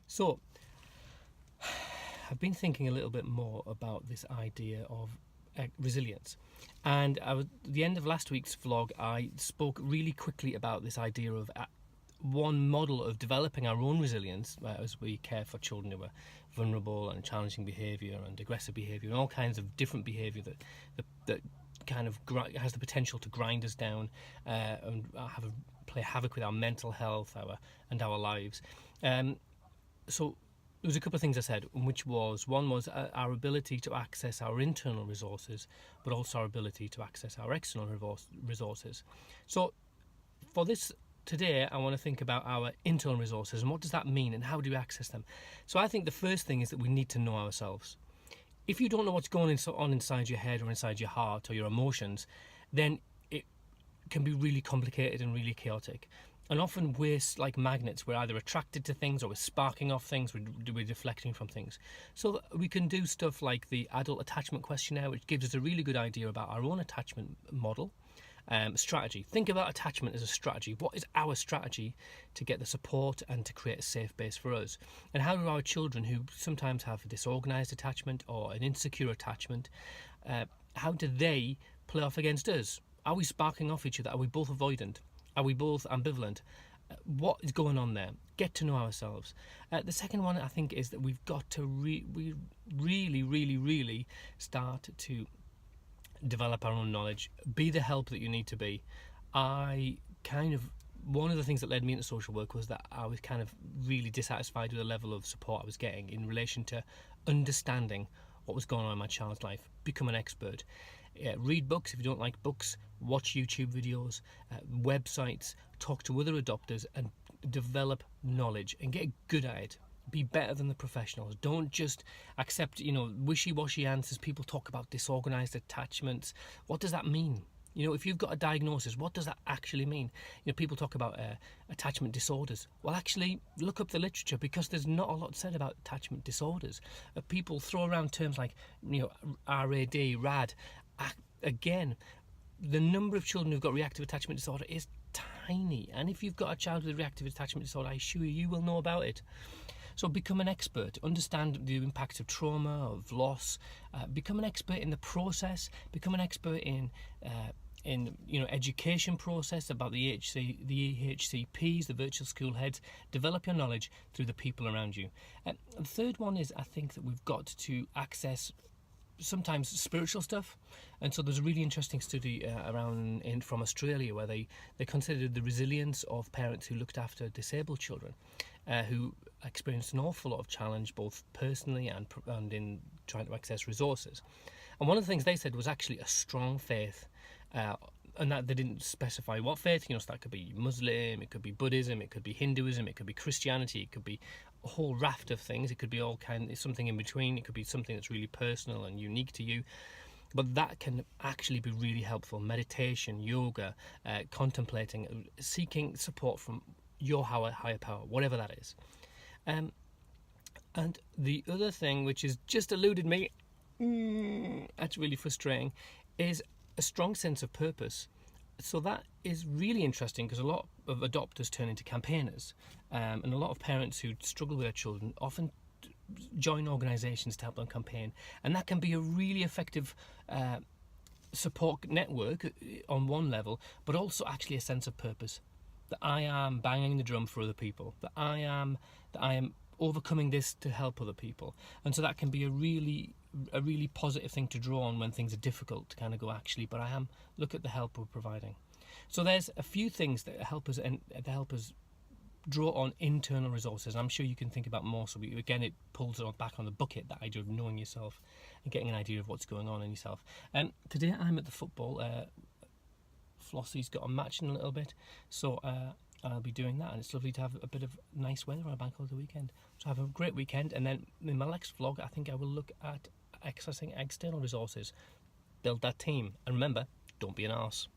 So, I've been thinking a little bit more about this idea of resilience. And at the end of last week's vlog, I spoke really quickly about this idea of one model of developing our own resilience as we care for children who are vulnerable and challenging behaviour and aggressive behaviour and all kinds of different behaviour that kind of has the potential to grind us down and play havoc with our mental health and our lives. So there was a couple of things I said, which one was our ability to access our internal resources, but also our ability to access our external resources. So for this today, I want to think about our internal resources and what does that mean and how do we access them. So I think the first thing is that we need to know ourselves. If you don't know what's going on inside your head or inside your heart or your emotions, then it can be really complicated and really chaotic. And often we're like magnets. We're either attracted to things or we're sparking off things, we're deflecting from things. So we can do stuff like the adult attachment questionnaire, which gives us a really good idea about our own attachment model. Strategy. Think about attachment as a strategy. What is our strategy to get the support and to create a safe base for us? And how do our children, who sometimes have a disorganized attachment or an insecure attachment, how do they play off against us? Are we sparking off each other? Are we both avoidant? Are we both ambivalent? What is going on there? Get to know ourselves. The second one, I think, is that we've got to really start to develop our own knowledge. Be the help that you need to be. One of the things that led me into social work was that I was kind of really dissatisfied with the level of support I was getting in relation to understanding what was going on in my child's life. Become an expert. Read books if you don't like books, watch YouTube videos, websites, talk to other adopters and develop knowledge and get good at it. Be better than the professionals. Don't just accept, wishy-washy answers. People talk about disorganized attachments. What does that mean? If you've got a diagnosis, what does that actually mean? People talk about attachment disorders. Well, actually, look up the literature because there's not a lot said about attachment disorders. People throw around terms like, RAD, RAD. Again, the number of children who've got reactive attachment disorder is tiny. And if you've got a child with reactive attachment disorder, I assure you will know about it. So become an expert, understand the impact of trauma, of loss, become an expert in the process, become an expert in education process about the EHCPs, the virtual school heads. Develop your knowledge through the people around you. The third one is I think that we've got to access sometimes spiritual stuff, and so there's a really interesting study from Australia where they considered the resilience of parents who looked after disabled children who experienced an awful lot of challenge both personally and in trying to access resources. And one of the things they said was actually a strong faith, and that they didn't specify what faith. So that could be Muslim, it could be Buddhism, it could be Hinduism, it could be Christianity, it could be a whole raft of things. It could be something in between. It could be something that's really personal and unique to you. But that can actually be really helpful. Meditation, yoga, contemplating, seeking support from your higher power, whatever that is. And the other thing, which has just eluded me, that's really frustrating, is a strong sense of purpose. So that is really interesting because a lot of adopters turn into campaigners, and a lot of parents who struggle with their children often join organisations to help them campaign, and that can be a really effective support network on one level, but also actually a sense of purpose. That I am banging the drum for other people, that I am overcoming this to help other people. And so that can be a really positive thing to draw on when things are difficult, to kind of go, actually, look at the help we're providing. So there's a few things that help us draw on internal resources. I'm sure you can think about more. So again, it pulls back on the bucket, that idea of knowing yourself and getting an idea of what's going on in yourself. Today I'm at the football. Flossie's got a match in a little bit, so I'll be doing that, and it's lovely to have a bit of nice weather on a bank holiday weekend. So have a great weekend, and then in my next vlog I think I will look at accessing external resources, build that team, and remember, don't be an arse.